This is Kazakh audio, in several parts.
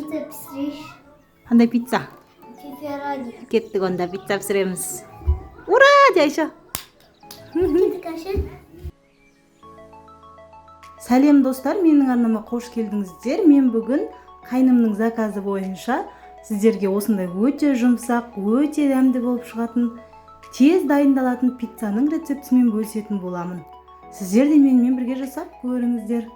Pizza pişiriş. Qanday pizza? Pepperoni. Ketdik onda pizza pişiremiz. Ura Ayşe. Kedi kaşık. Сәлем достар, менің арнама қош келдіңіздер. Мен бүгін қайнымның заказы бойынша сіздерге осындай өте жұмсақ, өте дәмді болып шығатын, тез дайындалатын пиццаның рецептімен бөлісетін боламын. Сіздер де менімен бірге жасап көріңіздер.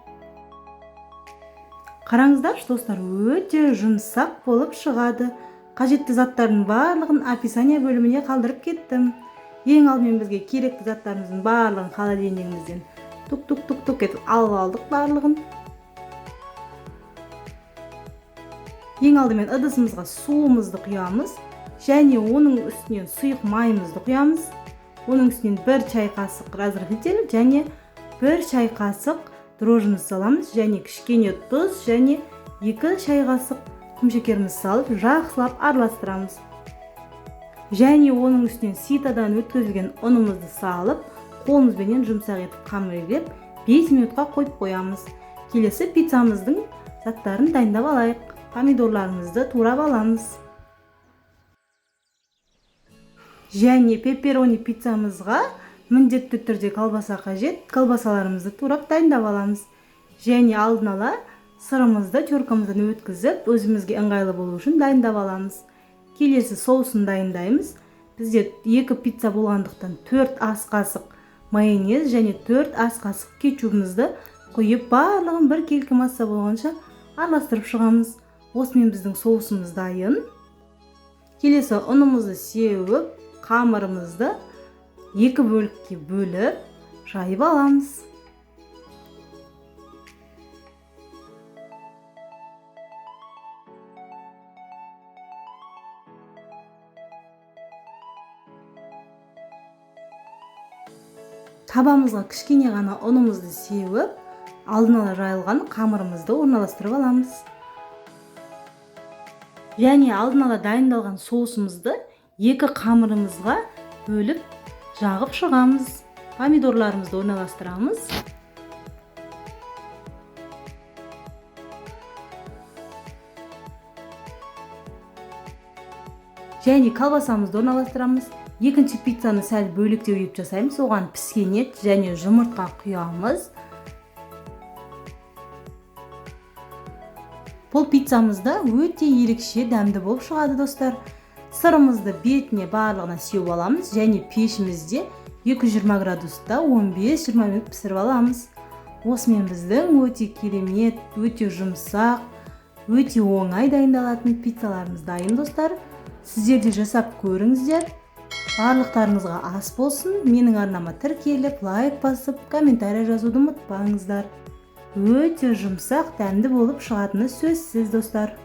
Қараңыздар, достар, өте жұмсақ болып шығады. Қажетті заттардың барлығын описание бөліміне қалдырып кеттім. Ең алдымен бізге керекті заттарымыздың барлығын холодильнигімізден тук етіп алып алдық барлығын. Ең алдымен ыдысымызға суымызды құямыз және оның үстінен сұйық майымызды құямыз. Оның үстінен 1 чай қасық разрыхитель және 1 чай қасық дрожжімізді саламыз және кішкене тұз және 2 чай қасық құмшекерімізді салып жақсылап араластырамыз. Және оның үстінен ситадан өткізілген ұнымызды салып, қолымызбенен жұмсақ етіп қамырлеп 5 минутқа қойып қоямыз. Келесі пиццамыздың заттарын дайындап алайық. Помидорларымызды турап аламыз. Және пепперони пиццамызға міндетті түрде колбаса қажет. Колбасаларымызды турап дайындап аламыз. Және алдын ала сырымызды теркамыздан өткізіп, өзімізге ыңғайлы болу үшін дайындап аламыз. Келесі соусын дайындаймыз. Бізде 2 пицца болғандықтан 4 ас қасық майонез және 4 ас қасық кетчупымызды құйып, барлығын бір келкі масса болғанша араластырып шығамыз. Осымен біздің соусымыз дайын. Келесі ұнымызды сеуіп, қамырымызды 2 бөлікке бөліп, жайып аламыз. Табамызға кішкене ғана ұнымызды сеуіп, алдын ала жайылған қамырымызды орналастырып аламыз. Және алдын ала дайындалған соусымызды 2 қамырымызға бөліп, жағып шығамыз. Помидорларымызды орналастырамыз. Және колбасамызды орналастырамыз. Екінші пиццаны сәл бөліктеу етіп жасаймыз. Оған піскен ет және жұмыртқа құямыз. Бұл пиццамызда өте ерекше дәмді болып шығады, достар. Сырымызды бетіне барлығына сеуіп аламыз және пешімізде 220 градуста 15-20 минут пісіріп аламыз. Осымен біздің өте керемет, өте жұмсақ, өте оңай дайындалатын пиццаларымыз дайын, достар. Сіздер де жасап көріңіздер. Барлықтарыңызға ас болсын. Менің арнама тіркеліп, лайк басып, комментарий жазуды ұмытпаңыздар. Өте жұмсақ, дәмді болып шығатыны сөзсіз, достар.